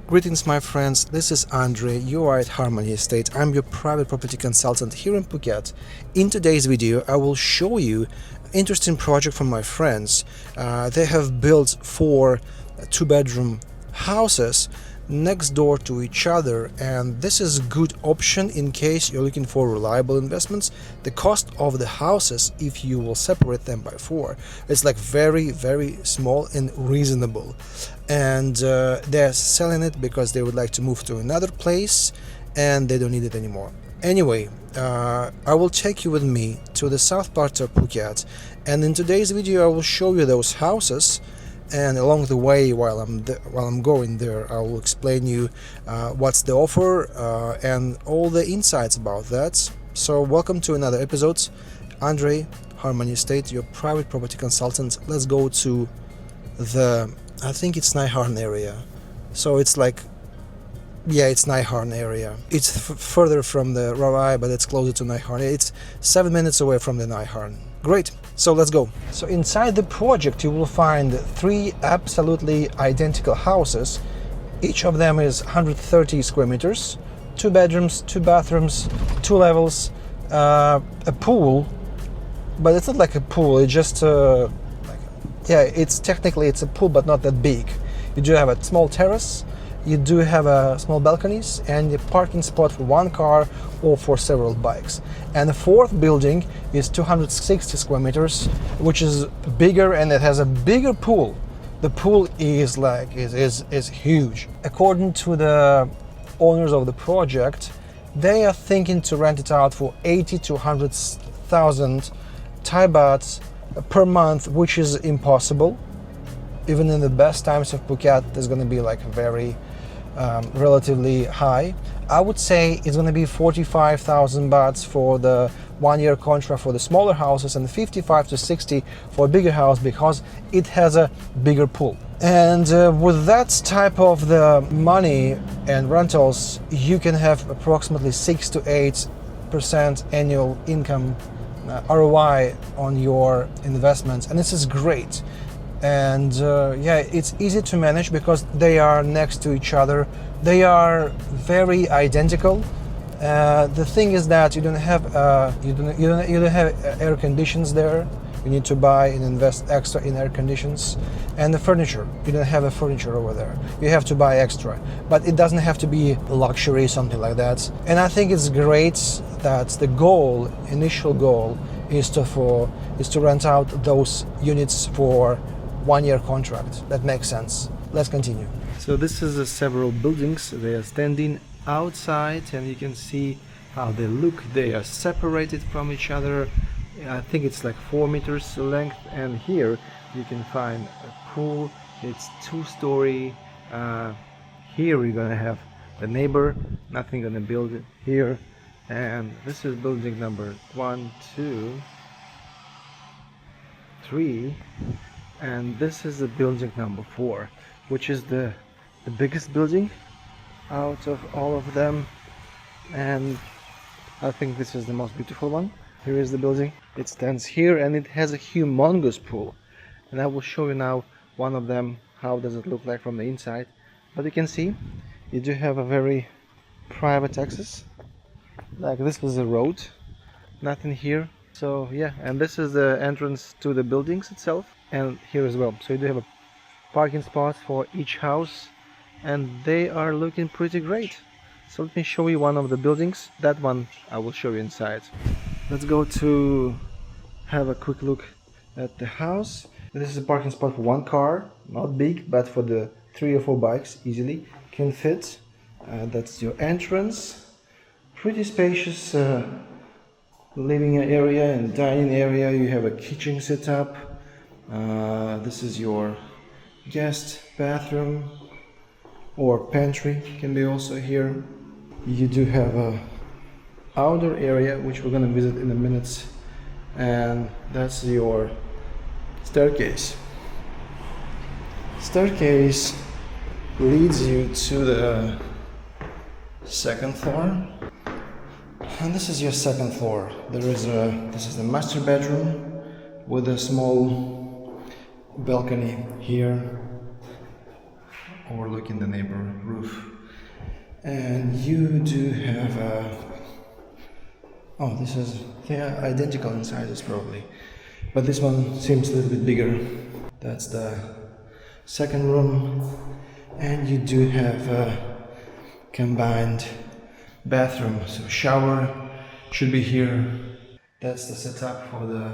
Greetings my friends, this is Andrey, you are at Harmony Estate. I'm your private property consultant here in Phuket. In today's video I will show you an interesting project from my friends. They have built 4 two-bedroom houses next door to each other, and this is a good option in case you're looking for reliable investments. The cost of the houses, if you will separate them by 4, it's like very small and reasonable, and they're selling it because they would like to move to another place and they don't need it anymore. Anyway, I will take you with me to the south part of Phuket, and in today's video I will show you those houses. And along the way, while I'm going there, I will explain you what's the offer and all the insights about that. So welcome to another episode. Andrey, Harmony Estate, your private property consultant. Let's go to the, I think it's Nai Harn area. So it's like, yeah, it's Nai Harn area. It's further from the Rawai, but it's closer to Nai Harn. It's 7 minutes away from the Nai Harn. Great, so let's go. So inside the project you will find 3 absolutely identical houses. Each of them is 130 square meters, 2 bedrooms, 2 bathrooms, 2 levels, a pool, but it's not like a pool, it's just it's technically it's a pool but not that big. You do have a small terrace, you do have a small balconies and a parking spot for 1 car or for several bikes. And the 4th building is 260 square meters, which is bigger, and it has a bigger pool. The pool is like is huge. According to the owners of the project, they are thinking to rent it out for 80 to 100,000 Thai bahts per month, which is impossible. Even in the best times of Phuket, there's going to be like very relatively high. I would say it's going to be 45,000 bahts for the 1-year contract for the smaller houses and 55 to 60 for a bigger house because it has a bigger pool. And with that type of the money and rentals, you can have approximately 6 to 8% annual income ROI on your investments, and this is great. And it's easy to manage because they are next to each other. They are very identical. The thing is that you don't have air conditions there. You need to buy and invest extra in air conditions. And the furniture, you don't have a furniture over there. You have to buy extra, but it doesn't have to be luxury, something like that. And I think it's great that the initial goal is to rent out those units for 1-year contract. That makes sense. Let's continue. So this is several buildings. They are standing outside and you can see how they look. They are separated from each other. I think it's like 4 meters length, and here you can find a pool. It's 2-story. Here we're gonna have the neighbor. Nothing gonna build it here. And this is building number 1, 2, 3. And this is the building number 4, which is the biggest building out of all of them, and I think this is the most beautiful one. Here is the building. It stands here and it has a humongous pool, and I will show you now one of them, how does it look like from the inside. But you can see you do have a very private access, like this is a road, nothing here. So yeah, and this is the entrance to the buildings itself, and here as well. So you do have a parking spot for each house, and they are looking pretty great. So let me show you one of the buildings. That one I will show you inside. Let's go to have a quick look at the house. This is a parking spot for 1 car, not big, but for the 3 or 4 bikes easily can fit. That's your entrance. Pretty spacious living area and dining area. You have a kitchen set up. This is your guest bathroom or pantry, can be also here. You do have a outdoor area which we're gonna visit in a minute, and that's your staircase. Staircase leads you to the 2nd floor. And this is your 2nd floor. This is the master bedroom with a small balcony here. overlooking the neighbor roof. And you do have a... Oh, they're identical in sizes probably, but this one seems a little bit bigger. That's the second room, and you do have a combined bathroom, so shower should be here. That's the setup for the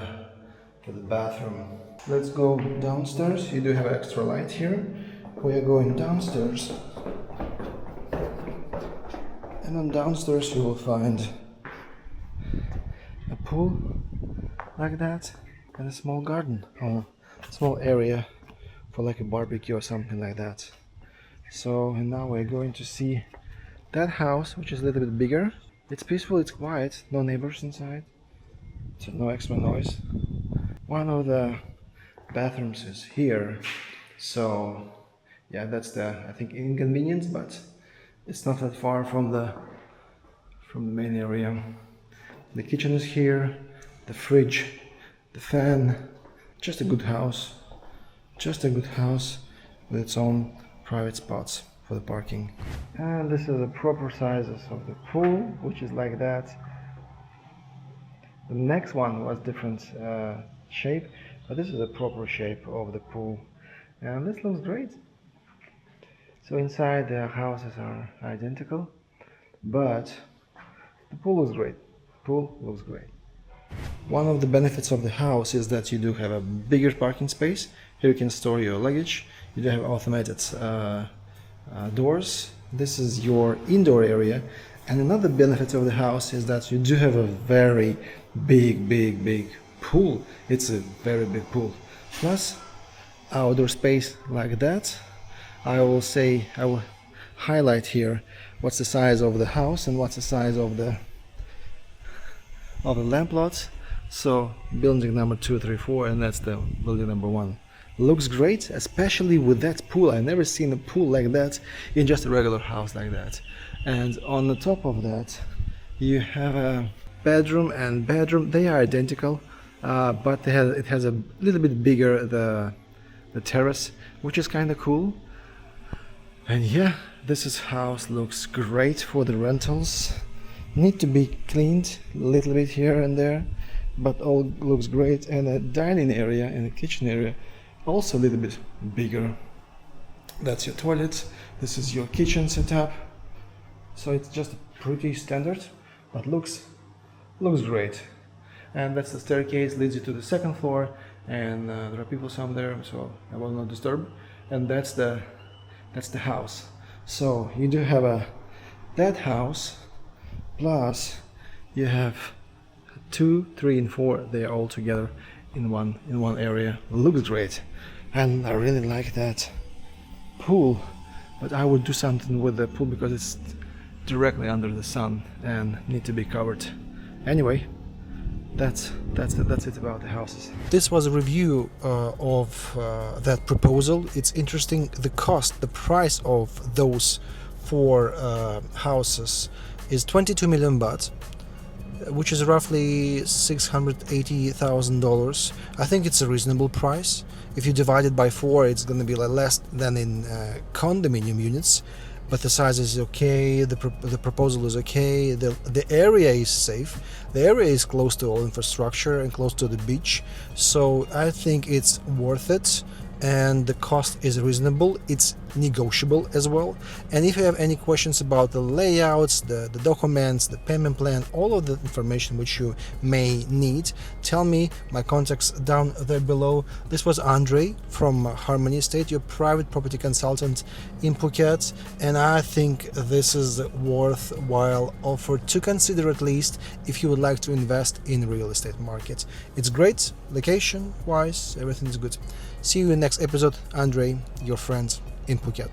bathroom. Let's go downstairs. You do have extra light here. We are going downstairs, and on downstairs you will find a pool like that and a small garden or small area for like a barbecue or something like that. So, and now we're going to see that house, which is a little bit bigger. It's peaceful, it's quiet, no neighbors inside, so no extra noise. One of the bathrooms is here, so yeah, that's the, I think, inconvenience, but it's not that far from the main area. The kitchen is here, the fridge, the fan. Just a good house. Just a good house with its own private spots for the parking. And this is the proper sizes of the pool, which is like that. The next one was different shape, but this is a proper shape of the pool. And this looks great. So inside the houses are identical, but the pool looks great. Pool looks great. One of the benefits of the house is that you do have a bigger parking space. Here you can store your luggage. You do have automated doors. This is your indoor area. And another benefit of the house is that you do have a very big pool. It's a very big pool. Plus outdoor space like that. I will highlight here what's the size of the house and what's the size of the lamp lots. So building number 2, 3, 4, and that's the building number 1. Looks great, especially with that pool. I've never seen a pool like that in just a regular house like that. And on the top of that, you have a bedroom and bedroom. They are identical, but it has a little bit bigger the terrace, which is kind of cool. And yeah, this house looks great for the rentals. Need to be cleaned a little bit here and there, but all looks great. And a dining area and a kitchen area also a little bit bigger. That's your toilet. This is your kitchen setup. So it's just pretty standard, but looks great. And that's the staircase, leads you to the second floor, and there are people some there, so I will not disturb. And that's the house. So you do have that house, plus you have 2, 3, and 4. They are all together in one area. Looks great, and I really like that pool. But I would do something with the pool because it's directly under the sun and need to be covered. Anyway, that's it about the houses. This was a review of that proposal. It's interesting. The price of those 4 houses is 22 million baht, which is roughly $680,000. I think it's a reasonable price. If you divide it by 4, it's going to be less than in condominium units. But the size is okay, the proposal is okay, the area is safe, the area is close to all infrastructure and close to the beach, so I think it's worth it, and the cost is reasonable. It's negotiable as well. And if you have any questions about the layouts, the documents, the payment plan, all of the information which you may need, tell me. My contacts down there below. This was Andrey from Harmony Estate, your private property consultant in Phuket, and I think this is a worthwhile offer to consider, at least if you would like to invest in real estate market. It's great, location wise, everything is good. See you in the next episode. Andrey, your friend in Phuket.